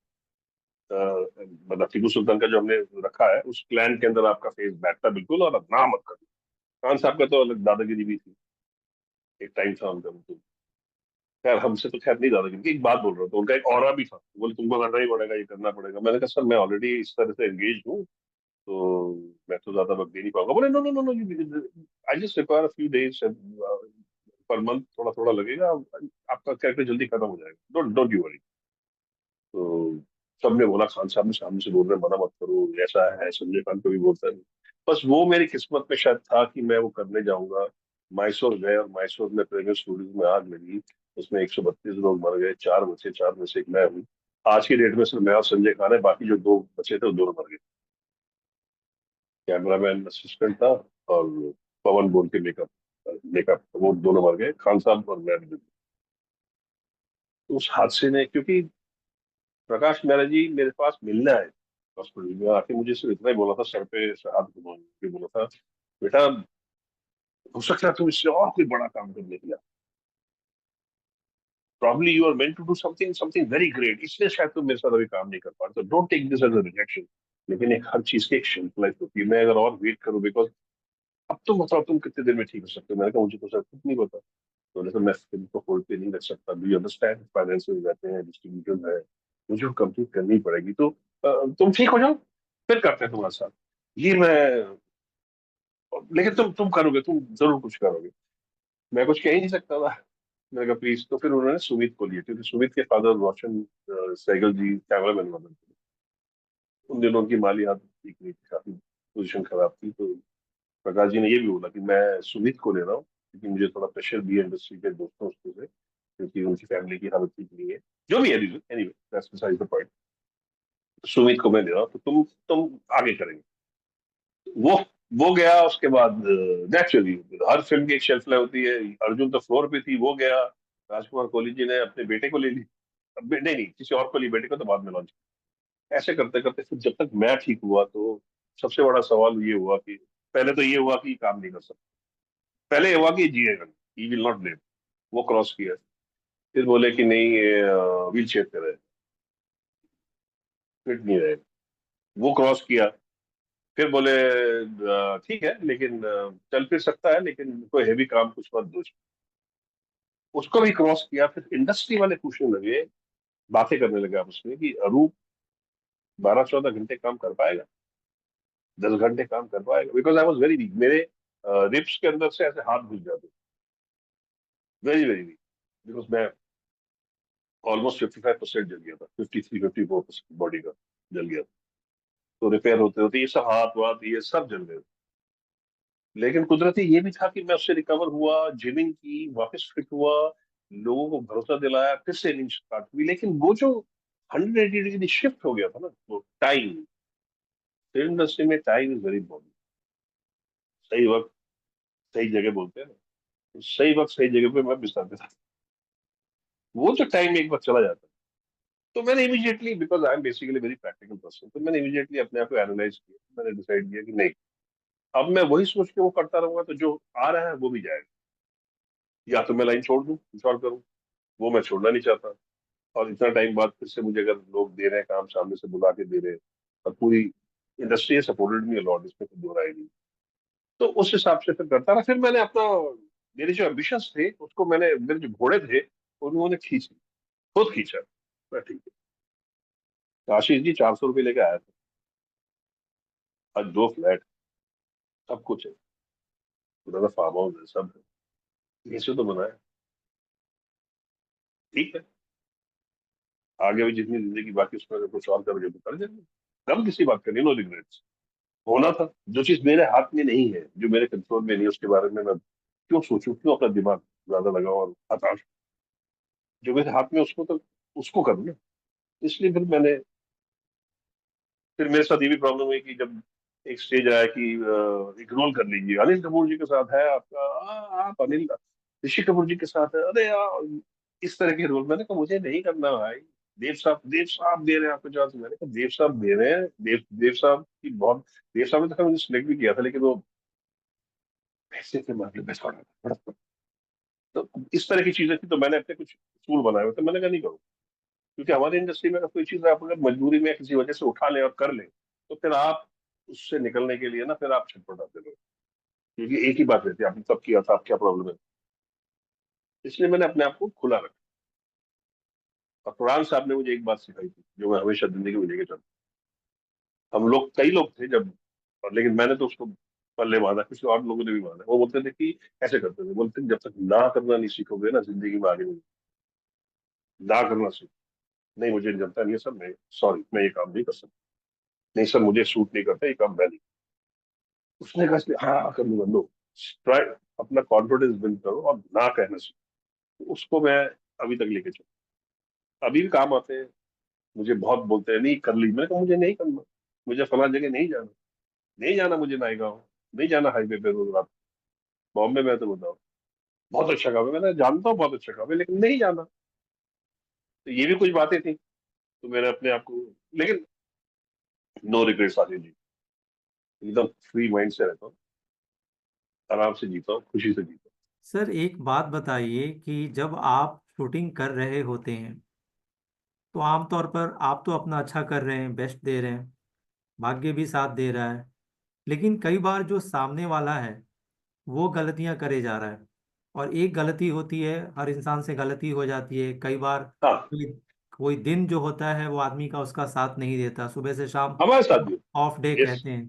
मतलब टीपू सुल्तान का जो हमने रखा है उस प्लान के अंदर आपका फेस बैठता बिल्कुल, और अब ना मत कर। खान साहब का तो अलग दादागिरी भी थी, एक टाइम था उनका, तो खैर हमसे तो खैर नहीं दादागिरी की, एक बात बोल रहा था, उनका एक ऑरा भी था, बोले तुमको करना ही पड़ेगा, ये करना पड़ेगा। मैंने कहा सर मैं ऑलरेडी इस तरह से एंगेज हूँ, तो मैं तो ज्यादा वक्त दे नहीं पाऊंगा। बोले no no no no, I just require a few days per month, थोड़ा थोड़ा लगेगा, आपका कैरेक्टर जल्दी खत्म हो जाएगा, डोंट डोंट यू वरी। तो सबने बोला, खान साहब ने सामने से बोल रहे मना मत करो, ऐसा है, संजय खान को भी बोलता है। बस वो मेरी किस्मत में शायद था कि मैं वो करने जाऊंगा। मैसूर गए, और मैसूर में प्रेगनेंट स्टूडियोज में आग लगी, उसमें 132 लोग मर गए, 4 बचे, 4 में से एक मैं हूँ। आज की डेट में सिर्फ मैं और संजय खान है, बाकी जो दो बचे थे वो दोनों मर गए। कैमरामैन असिस्टेंट था, और पवन बोल के मेकअप मेकअप वो दोनों मर गए, खान साहब और मैं भी। तो उस हादसे ने, क्योंकि प्रकाश मेहरा जी मेरे पास मिलने आए हॉस्पिटल में, आके मुझे सिर्फ इतना ही बोला था, सर पे हाथ घुमा के बोला था, बेटा हो सकता है तुम इससे और कोई बड़ा काम करने दिया। Probably you are meant to do something very great, इसलिए शायद तुम मेरे साथ अभी काम नहीं कर पा रहे, तो don't take this as a rejection. लेकिन एक हर चीज की एक शेल्फ लाइफ होती है। मैं अगर और वेट करूं, बिकॉज अब तुम बताओ तुम कितने दिन में ठीक हो सकते हो? मैंने कहा मुझे तो सर कुछ नहीं पता। तो जैसे मैं फिल्म को होल्ड पे नहीं रख सकता, डू यू अंडरस्टैंड? फाइनेंशियल रहते हैं, डिस्ट्रीब्यूटर्स है, मुझे कंप्लीट करनी पड़ेगी। तो तुम ठीक हो जाओ, फिर करते हैं तुम्हारे साथ ये। मैं लेकिन तुम करोगे, तुम जरूर कुछ करोगे। मैं कुछ कह ही नहीं सकता था। मैंने कहा प्लीज। तो फिर उन्होंने सुमित को लिया, क्योंकि सुमित के फादर रोशन सहगल जी कैमरामैन हुआ करते थे। उन दिनों उनकी माली हालत ठीक नहीं थी, काफी पोजीशन खराब थी। तो प्रकाश जी ने ये भी बोला कि मैं सुमित को ले रहा हूँ, क्योंकि मुझे थोड़ा प्रेशर भी है इंडस्ट्री के दोस्तों से, क्योंकि उनकी फैमिली की हालत ठीक नहीं है। जो भी है reason, anyway that's beside the point. Sumit को मैं ले रहा हूँ, तो तुम आगे करेंगे। वो वो गया। उसके बाद नेचुरली हर फिल्म की एक शेल्फ लाइफ होती है। अर्जुन तो फ्लोर पे थी, वो गया। राजकुमार कोहली जी ने अपने बेटे को ले ली। नहीं नहीं, किसी और को ली, बेटे को तो बाद में लॉन्च। ऐसे करते करते फिर जब तक मैं ठीक हुआ, तो सबसे बड़ा सवाल ये हुआ कि पहले तो ये हुआ कि काम नहीं कर सकता। पहले ये हुआ कि जिएगा, ही विल नॉट लिव। वो क्रॉस किया। फिर बोले कि नहीं, व्हील चेयर पे रहे, फिट नहीं रहे। वो क्रॉस किया। फिर बोले ठीक है, लेकिन चल फिर सकता है, लेकिन कोई हैवी काम कुछ मत दो। उसको भी क्रॉस किया। फिर इंडस्ट्री वाले पूछने लगे, बातें करने लगे आपस में कि अरूप 12-14 घंटे काम कर पाएगा, 10 घंटे काम कर पाएगा? Because I was very weak. मेरे रिप्स के अंदर से ऐसे हाथ घुस जाते, वेरी वेरी वीक। बिकॉज मैं ऑलमोस्ट 55% जल गया था, 53-54% बॉडी का जल गया था। तो रिपेयर होते होते ये सब हाथ वाथ ये सब जल गए। लेकिन कुदरती ये भी था कि मैं उससे रिकवर हुआ, जिमिंग की, वापस फिट हुआ, लोगों को भरोसा दिलाया, फिर से इनिंग स्टार्ट हुई। लेकिन वो जो 180 डिग्री शिफ्ट हो गया था ना, वो टाइम। फिल्म इंडस्ट्री में टाइम इज वेरी इंपॉर्टेंट। सही वक्त सही जगह बोलते हैं ना, तो सही वक्त सही जगह पे मैं बिस्तर था। वो जो टाइम एक बार चला जाता है, तो मैंने immediately, because I am basically very practical person, तो मैंने इमीडिएटली अपने आप को एनालाइज किया। मैंने डिसाइड किया कि नहीं, अब मैं वही सोच के वो करता रहूंगा, तो जो आ रहा है वो भी जाएगा। या तो मैं लाइन छोड़ दूं, कुछ और करूं। वो मैं छोड़ना नहीं चाहता। और इतना टाइम बाद फिर से मुझे अगर लोग दे रहे हैं काम, सामने से बुला के दे रहे हैं, और पूरी इंडस्ट्री सपोर्टेड मी अलॉट, इसमें कोई दो राय नहीं। तो उस हिसाब से फिर करता रहा। फिर मैंने अपना, मेरे जो एम्बिशंस थे उसको मैंने, मेरे जो घोड़े थे उन्होंने खींच लिए, खुद खींचा। मैं ठीक है। आशीष जी 400 रुपये लेके आया था, आज 2 फ्लैट, सब कुछ है, पूरा फार्म हाउस है, सब है। इसे तो बनाया। ठीक है, आगे भी जितनी जिंदगी बाकी उसमें अगर कुछ और करोगे तो कर जाएंगे। कम किसी बात का नहीं, नो रिग्रेट्स। होना था। जो चीज मेरे हाथ में नहीं है, जो मेरे कंट्रोल में नहीं है, उसके बारे में मैं क्यों सोचूं, क्यों अपना दिमाग ज्यादा लगाऊं और हताश। जो मेरे हाथ में उसको तो उसको करूँ ना। इसलिए फिर मेरे साथ ये भी प्रॉब्लम हुई कि जब एक स्टेज आया कि एक रोल कर लीजिए, अनिल कपूर जी के साथ है आपका, आप अनिल ऋषि कपूर जी के साथ है, अरे यार इस तरह के रोल। मैंने कहा मुझे नहीं करना भाई। देव साहब दे रहे हैं आपको चांस। मैंने कहा देव साहब दे रहे हैं, देव साहब की बहुत। देव साहब ने तो मुझे सिलेक्ट भी किया था, लेकिन वो पैसे के मामले में थोड़ा। तो इस तरह की चीजें थी, तो मैंने अपने कुछ असूल बनाए हुए थे। मैंने कहा नहीं करूँ, क्योंकि हमारी इंडस्ट्री में अगर कोई चीज आप अगर मजबूरी में किसी वजह से उठा लें और कर लें, तो फिर आप उससे निकलने के लिए ना, फिर आप छटपटाते रहो, क्योंकि एक ही बात रहती है, आपने तब किया था, आप क्या प्रॉब्लम है। इसलिए मैंने अपने आप को खुला रखा। और कुरान साहब ने मुझे एक बात सिखाई थी, जो मैं हमेशा जिंदगी में लेके चलता हूं। हम लोग, कई लोग थे जब, लेकिन मैंने तो उसको पल्ले बांधा, किसी और लोगों ने भी बांधा। वो बोलते थे कि ऐसे करते थे, बोलते थे, जब तक ना करना नहीं सीखोगे ना, जिंदगी में आगे नहीं। ना करना सीखो। नहीं मुझे नहीं जमता, नहीं सर, मैं सॉरी, मैं ये काम नहीं कर सकता। नहीं सर, मुझे सूट नहीं करता ये काम, मैं नहीं। उसने कहा इसलिए हाँ कर लूंगा। लो, ट्राई, अपना कॉन्फिडेंस बिल्ड करो और ना कहना सीखो। तो उसको मैं अभी तक लेके चलूँ। अभी भी काम आते हैं, मुझे बहुत बोलते हैं नहीं कर ली। मैंने कहा मुझे नहीं करना, मुझे फला जगह नहीं जाना। नहीं जाना मुझे नायगांव, नहीं जाना हाईवे पे रोज रात। बॉम्बे में तो बताओ, बहुत अच्छा काम है, मैंने जानता हूँ बहुत अच्छा काम है, लेकिन नहीं जाना। तो ये भी कुछ बातें थी। तो मैंने अपने आप को, लेकिन नो रिग्रेट्स आगे जी, एकदम फ्री माइंड से रहता हूँ, आराम से जीता हूँ, खुशी से जीता सर एक बात बताइए कि जब आप शूटिंग कर रहे होते हैं तो आमतौर पर आप तो अपना अच्छा कर रहे हैं, बेस्ट दे रहे हैं, भाग्य भी साथ दे रहा है, लेकिन कई बार जो सामने वाला है वो गलतियां करे जा रहा है। और एक गलती होती है, हर इंसान से गलती हो जाती है कई बार। हाँ, कोई कोई दिन जो होता है वो आदमी का उसका साथ नहीं देता, सुबह से शाम हमारे साथ भी। Of day yes. कहते हैं।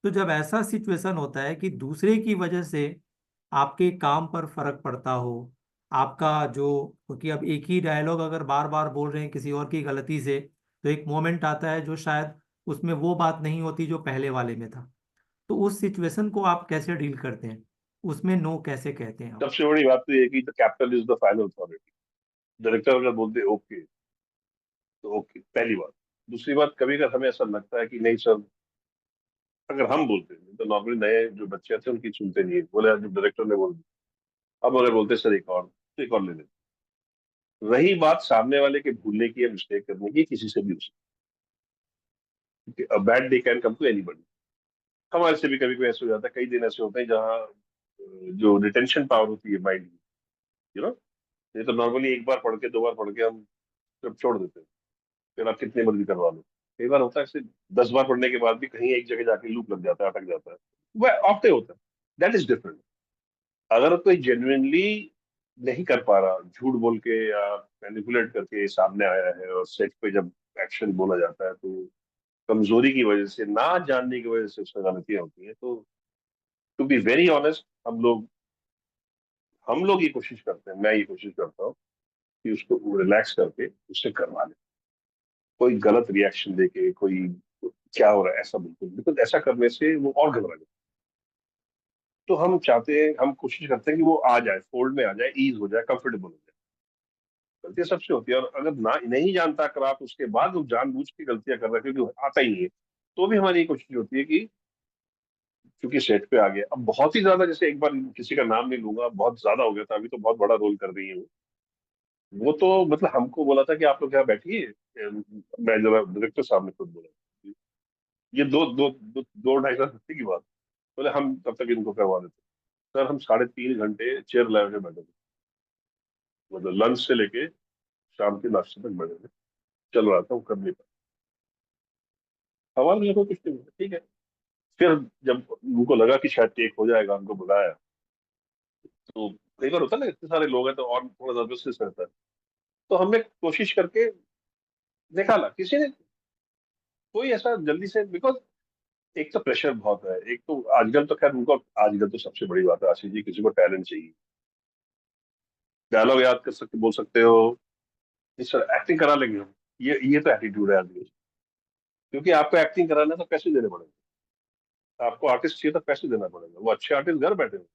तो जब ऐसा सिचुएशन होता है कि दूसरे की वजह से आपके काम पर फर्क पड़ता हो, आपका जो, क्योंकि अब एक ही डायलॉग अगर बार बार बोल रहे हैं किसी और की गलती से, तो एक मोमेंट आता है जो शायद उसमें वो बात नहीं होती जो पहले वाले में था। तो उस सिचुएशन को आप कैसे डील करते हैं, उसमें नो कैसे कहते हैं आप? सबसे बड़ी बात तो ये है कि the capital is the final authority. Director अगर बोलते ओके तो ओके, पहली बात। दूसरी बात, कभी अगर हमें ऐसा लगता है कि नहीं सर, अगर हम बोलते हैं तो नॉर्मली नए जो बच्चे थे उनकी सुनते नहीं है, बोले जब डायरेक्टर ने बोल दिया, अब उन्हें बोलते सर एक और ले लेते। रही बात सामने वाले के भूलने की या मिस्टेक करने की, किसी से भी हो सकती है। Bad day can come to anybody. हमारे से भी कभी कभी ऐसे हो जाता है, कई दिन ऐसे होते हैं जहाँ जो रिटेंशन पावर होती है माइंड की, यू नो, ये तो नॉर्मली एक बार पढ़ के, दो बार पढ़ के हम जब छोड़ देते हैं, फिर आप कितनी मर्जी करवा लो। कई बार होता है ऐसे, 10 बार पढ़ने के बाद भी कहीं एक जगह जाके लूप लग जाता है, अटक जाता है। वह ऑप्टे होता है। That is different. अगर कोई जेन्युइनली नहीं कर पा रहा, झूठ बोल के या मैनिपुलेट करके सामने आया है, और सेट पे जब एक्शन बोला जाता है तो कमजोरी की वजह से, ना जानने की वजह से उसमें गलतियां होती हैं, तो टू बी वेरी ऑनेस्ट, हम लोग ये कोशिश करते हैं, मैं ये कोशिश करता हूँ कि उसको रिलैक्स करके उससे करवा ले। कोई गलत रिएक्शन देके, कोई क्या हो रहा है ऐसा बिल्कुल, बिकॉज ऐसा करने से वो और घबरा जाए। तो हम चाहते हैं, हम कोशिश करते हैं कि वो आ जाए, फोल्ड में आ जाए, ईज हो जाए, कंफर्टेबल हो जाए। गलतियां सबसे होती है, और अगर ना नहीं जानता, अगर आप उसके बाद वो जानबूझ के गलतियां कर रहे हैं क्योंकि आता ही नहीं है, तो भी हमारी ये कोशिश होती है कि क्योंकि सेट पे आ गया, अब बहुत ही ज्यादा, जैसे एक बार किसी का नाम नहीं लूंगा, बहुत ज्यादा हो गया था, अभी तो बहुत बड़ा रोल कर रही है वो तो मतलब हमको बोला था कि आप लोग यहाँ बैठिए। मैं जरा डायरेक्टर साहब ने खुद बोला, ये दो दो दो, 2-2.5 साल पहले की बात। बोले हम तब तक इनको करवा देते। सर हम 3.5 घंटे चेयर लगा के बैठे थे, मतलब लंच से लेके शाम के नाश्ते तक बैठे थे, चल रहा था, वो कर नहीं पाया। हमारे लिए तो कुछ नहीं हुआ, ठीक है। फिर जब उनको लगा कि शायद टेक हो जाएगा, हमको बुलाया। तो कई बार होता है ना, इतने सारे लोग हैं तो और थोड़ा नर्वसनेस रहता है। तो हमने कोशिश करके निकाला, किसी ने कोई ऐसा जल्दी से, बिकॉज एक तो प्रेशर बहुत है, एक तो आजकल तो खैर उनको, आजकल तो सबसे बड़ी बात है आशीष जी, किसी को टैलेंट चाहिए। डायलॉग याद कर सकते, बोल सकते हो, नहीं सर एक्टिंग करा लेंगे हम, ये तो एटीट्यूड है आदमी। क्योंकि आपको एक्टिंग कराना है तो पैसे देने पड़ेंगे, आपको आर्टिस्ट चाहिए तो पैसे देना पड़ेगा। वो अच्छे आर्टिस्ट घर बैठे हैं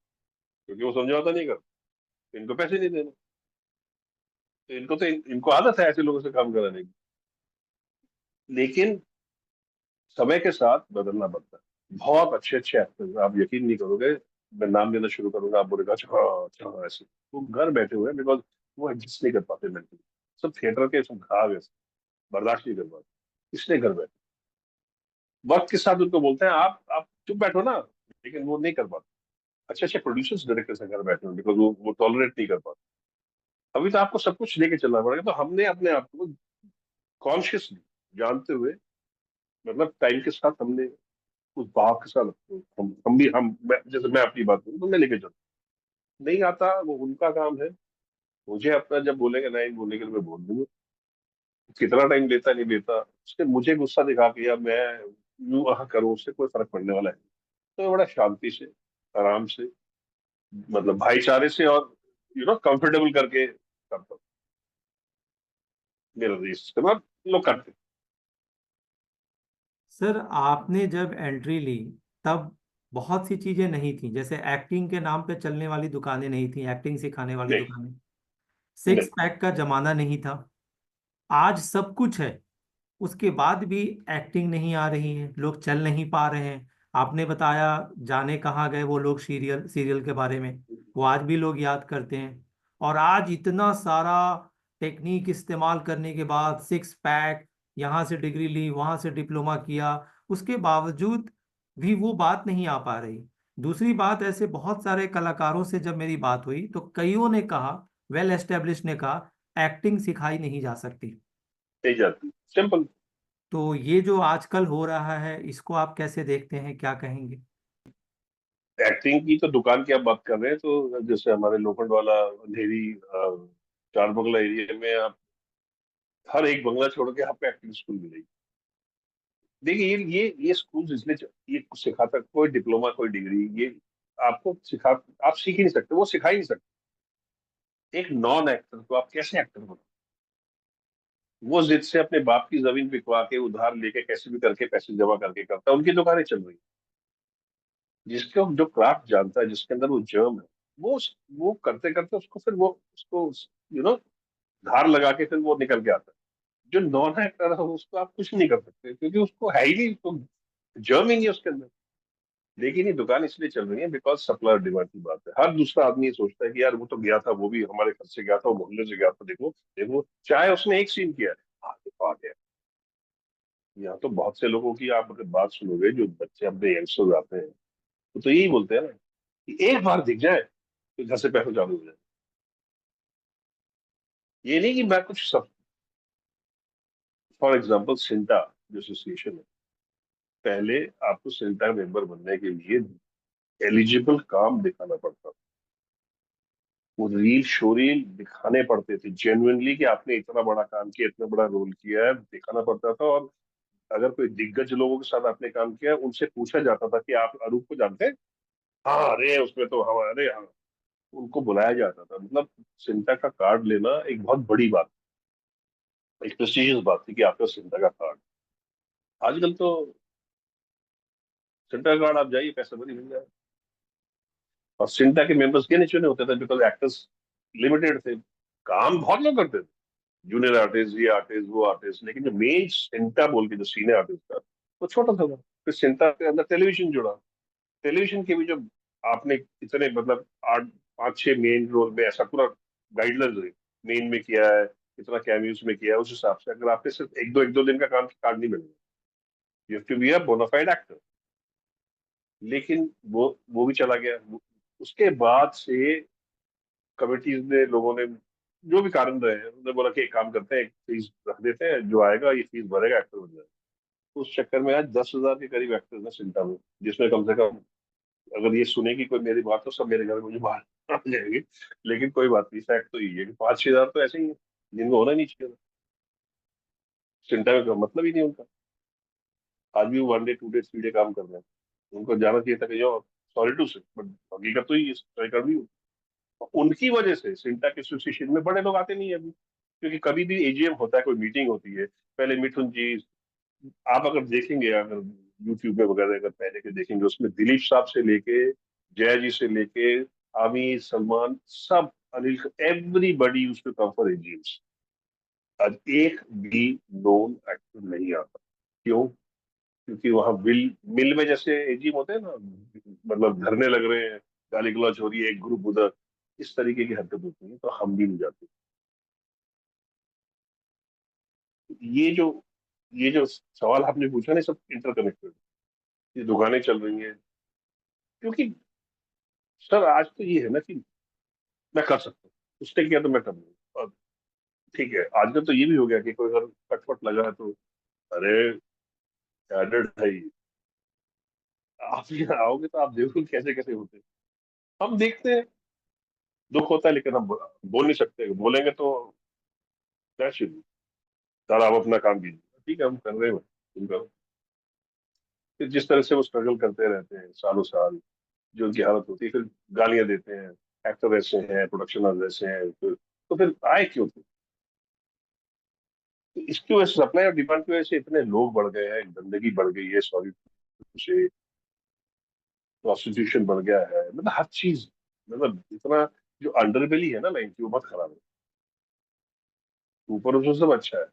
क्योंकि वो समझौता नहीं करते, इनको पैसे नहीं देने। तो इनको आदत है ऐसे लोगों से काम कराने की। लेकिन समय के साथ बदलना पड़ता है। बहुत अच्छे अच्छे एक्टर्स, आप यकीन नहीं करोगे, मैं नाम लेना शुरू करूंगा, आप बोलेगा अच्छा हाँ, अच्छा हाँ, ऐसे वो घर बैठे हुए हैं, बिकॉज वो एडजस्ट नहीं कर पाते मेंटली। सब थिएटर के सब घाव ऐसे, बर्दाश्त नहीं कर पाते, इसलिए घर बैठे। वक्त के साथ उनको बोलते हैं आप चुप बैठो ना, लेकिन वो नहीं कर पाते। अच्छे अच्छे प्रोड्यूसर्स डायरेक्टर्स घर बैठे हैं, बिकॉज वो टॉलरेट नहीं कर पाते। अभी तो आपको सब कुछ लेके चलना पड़ेगा, तो हमने अपने आप को कॉन्शियसली, जानते हुए, मतलब टाइम के साथ हमने उस भाव के साथ, हम भी, जैसे मैं अपनी बात करूँ तो मैं लेके चलता हूँ। नहीं आता वो उनका काम है, मुझे अपना जब बोलेंगे नहीं बोलने के लिए मैं बोल दूंगा। कितना टाइम लेता नहीं लेता, उसके मुझे गुस्सा दिखा के या मैं यूं वहां करूँ, उससे कोई फर्क पड़ने वाला है। तो मैं बड़ा शांति से, आराम से, मतलब भाईचारे से, और कंफर्टेबल करके करता हूँ। मेरा तो इस्तेमाल लोग करते सर आपने जब एंट्री ली तब बहुत सी चीजें नहीं थी, जैसे एक्टिंग के नाम पे चलने वाली दुकानें नहीं थी, एक्टिंग सिखाने वाली नहीं, दुकानें, नहीं। सिक्स पैक का जमाना नहीं था। आज सब कुछ है, उसके बाद भी एक्टिंग नहीं आ रही है, लोग चल नहीं पा रहे हैं। आपने बताया जाने कहाँ गए वो लोग, सीरियल सीरियल के बारे में, वो आज भी लोग याद करते हैं। और आज इतना सारा टेक्निक इस्तेमाल करने के बाद सिक्स पैक, यहाँ से डिग्री ली, वहाँ से डिप्लोमा किया, उसके बावजूद भी वो बात नहीं आ पा रही। दूसरी बात, ऐसे बहुत सारे कलाकारों से जब मेरी बात हुई तो कईयों ने कहा, वेल एस्टेब्लिश ने कहा एक्टिंग सिखाई नहीं जा सकती। नहीं जाती, सिंपल। तो ये जो आजकल हो रहा है, इसको आप कैसे देखते हैं, क्या कहेंगे? एक्टिंग की तो दुकान की आप बात कर रहे हैं, तो जैसे हमारे लोखंड वाला, अंधेरी, चार बंगला एरिया में आप हर एक बंगला छोड़ के आपको एक्टिंग स्कूल मिलेगी। देखिए ये स्कूल इसलिए ये सिखाता, कोई डिप्लोमा कोई डिग्री ये आपको सिखा, आप सीख ही नहीं सकते, वो सिखा ही नहीं सकते। एक नॉन एक्टर को आप कैसे एक्टर बनो? वो जिद से अपने बाप की जमीन बिकवा के उधार लेके कैसे भी करके पैसे जमा करके करता है, उनकी दुकानें चल रही है। जिसको जो क्राफ्ट जानता है, जिसके अंदर वो जर्म है, वो करते करते उसको फिर वो उसको यू नो धार लगा के फिर वो निकल के आता है। जो नॉन एक्टर है उसको आप कुछ नहीं कर सकते, क्योंकि उसको है ही नहीं, तो जर्म ही नहीं है उसके अंदर। लेकिन ये दुकान इसलिए चल रही है बिकॉज सप्लाई और डिमांड की बात है। हर दूसरा आदमी ये सोचता है कि यार वो तो गया था, वो भी हमारे घर से गया था, वो मोहल्ले से गया था, देखो देखो, चाहे उसने एक सीन किया है, हाँ देखो आ गया। यहाँ तो बहुत से लोगों की आप अगर बात सुनोगे, जो बच्चे अपने यंगस्टर्स आते हैं, तो यही बोलते हैं ना कि एक बार दिख जाए तो घर से पैसा चालू हो जाए। ये नहीं कि मैं कुछ सब, फॉर एग्जाम्पल सिंटा जो एसोसिएशन है, पहले आपको सिंटा मेंबर बनने के लिए एलिजिबल काम दिखाना पड़ता था। वो रील शोरील दिखाने पड़ते थे जेन्युइनली कि आपने इतना बड़ा काम किया, इतना बड़ा रोल किया है, दिखाना पड़ता था। और अगर कोई दिग्गज लोगों के साथ आपने काम किया, उनसे पूछा जाता था कि आप अरूप को जानते हैं? हाँ, अरे उसमें तो हमारे, हाँ, उनको बुलाया जाता था। मतलब सिंटा का कार्ड लेना एक बहुत बड़ी बात, एक प्रेस्टिजियस बात थी कि आपका सिंटा का कार्ड। आजकल तो सिंटा का कार्ड आप जाइए, पैसा भरी मिल जाए। और सिंटा के मेंबर्स गिने चुने होते थे बिकॉज एक्टर्स लिमिटेड थे, काम बहुत लोग करते थे, जूनियर आर्टिस्ट, ये आर्टिस्ट, वो आर्टिस्ट। लेकिन जो मेन सेंटा बोल के जो सीनियर आर्टिस्ट था, वो छोटा था। फिर सेंटा के अंदर टेलीविजन जुड़ा। टेलीविजन के भी जो आपने इतने मतलब 8 5 6 मेन रोल में ऐसा पूरा गाइडलाइंस है, मेन में किया है, कितना कैमियोस में किया है, उस हिसाब से अगर आपने सिर्फ एक दो दिन का काम कार्ड नहीं मिलेगा। You have to be a bonafide actor. लेकिन वो भी चला गया। उसके बाद से कमिटीज ने, लोगों ने, जो भी कारण रहे हैं, उन्होंने बोला कि एक काम करते हैं, एक फीस रख देते हैं, जो आएगा ये फीस भरेगा, एक्टर बन जाएगा। तो उस चक्कर में आज 10,000 के करीब एक्टर्स हैं सिंटा में, जिसमें कम से कम, अगर ये सुनेगी कोई मेरी बात, तो सब मेरे घर में मुझे बाहर आ जाएंगे। लेकिन कोई बात नहीं, फैक्ट तो यही है कि 5-6 हजार तो ऐसे ही है जिनको होना नहीं चाहिए था। सिंटा में का मतलब ही नहीं उनका। आज भी वो 1 डे 2 डे 3 डे काम कर रहे हैं। उनको जाना चाहिए था कहीं और, सॉरी टू से, बट हकीकत तो ही ट्राई कर भी। उनकी वजह से सिंटा के एसोसिएशन में बड़े लोग आते नहीं है अभी, क्योंकि कभी भी एजीएम होता है, कोई मीटिंग होती है, पहले मिथुन जी, आप अगर देखेंगे, अगर यूट्यूब में वगैरह अगर पहले के देखेंगे, उसमें दिलीप साहब से लेके, जया जी से लेके, आमिर, सलमान, सब, Anil, everybody used to come for AGMs. आज एक भी नॉन एक्टर नहीं आता। क्यों? क्योंकि वहां मिल मिल में जैसे एजीएम होते हैं ना, मतलब धरने लग रहे हैं, गाली गलौज हो रही है, एक ग्रुप उधर, इस तरीके की हरकत होती है, तो हम भी नहीं जाते। ये जो ये जो सवाल आपने पूछा ना, सब इंटरकनेक्टेड। ये दुकानें चल रही हैं क्योंकि, सर आज तो ये है ना कि मैं कर सकता हूँ, उसने किया तो मैं कर लूंगा। और ठीक है, आजकल तो ये भी हो गया कि कोई अगर कटपट लगा है तो, अरे एडेड है ये, आप यहाँ आओगे तो आप देखो कैसे कैसे होते हैं। हम देखते हैं, दुख होता है, लेकिन हम बोल नहीं सकते, बोलेंगे तो क्या शुरू, सर आप अपना काम कीजिए, ठीक है हम कर रहे हैं, तुम करो। फिर जिस तरह से वो स्ट्रगल करते रहते हैं सालों साल, जो उनकी हालत होती है, फिर गालियां देते हैं, एक्टर ऐसे हैं, प्रोडक्शन ऐसे हैं, तो फिर आए क्यों थे? तो इसकी वजह से, सप्लाई और डिमांड की वजह से इतने लोग बढ़ गए हैं, गंदगी बढ़ गई है, सॉरी से, प्रोस्टिट्यूशन बढ़ गया है, मतलब हर चीज, मतलब इतना, जो अंडरबेली है ना लाइन की, वो बहुत खराब है। ऊपर ऊपर सब अच्छा है,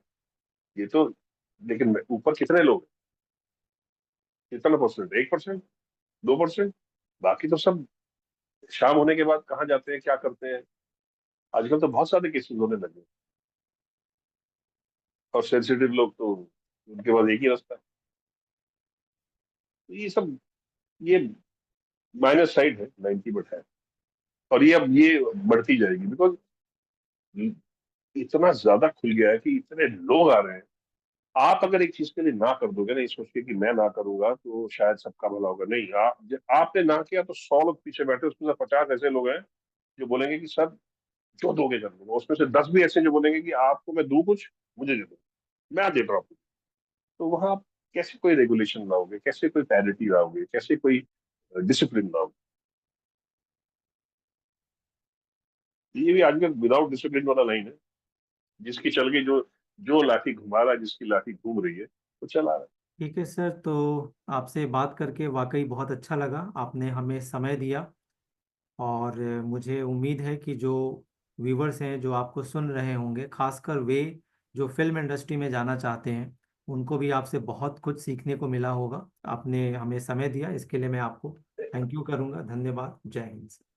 ये तो, लेकिन ऊपर कितने लोग हैं? कितना परसेंट? 1%, 2%? बाकी तो सब शाम होने के बाद कहाँ जाते हैं, क्या करते हैं? आजकल तो बहुत सारे केसेस होने लगे, और सेंसिटिव लोग तो उनके पास एक ही रास्ता है। तो ये सब, ये माइनस साइड है लाइन की, बट है। और ये अब ये बढ़ती जाएगी बिकॉज इतना ज्यादा खुल गया है कि इतने लोग आ रहे हैं। आप अगर एक चीज के लिए ना कर दोगे ना, ये सोच के कि मैं ना करूंगा तो शायद सबका भला होगा, नहीं, आपने ना किया तो 100 लोग पीछे बैठे, उसमें से 50 ऐसे लोग हैं जो बोलेंगे कि सर जो दोगे कर दूंगा, उसमें से 10 भी ऐसे जो बोलेंगे कि आपको मैं दूं कुछ, मुझे दे दो, मैं आज दे रहा हूँ। तो वहां आप कैसे कोई रेगुलेशन लाओगे, कैसे कोई पैरिटी लाओगे, कैसे कोई डिसिप्लिन लाओगे? ये भी आजकल विदाउट डिसिप्लिन वाला लाइन है, जिसकी चल गई, जो जो लाठी घुमा रहा है, जिसकी लाठी घूम रही है वो चला रहा है। ठीक है सर, तो आपसे बात करके वाकई बहुत अच्छा लगा, आपने हमें समय दिया। और मुझे उम्मीद है कि जो व्यूवर्स हैं जो आपको सुन रहे होंगे, खासकर वे जो फिल्म इंडस्ट्री में जाना चाहते हैं, उनको भी आपसे बहुत कुछ सीखने को मिला होगा। आपने हमें समय दिया, इसके लिए मैं आपको थैंक यू करूंगा। धन्यवाद। जय हिंद।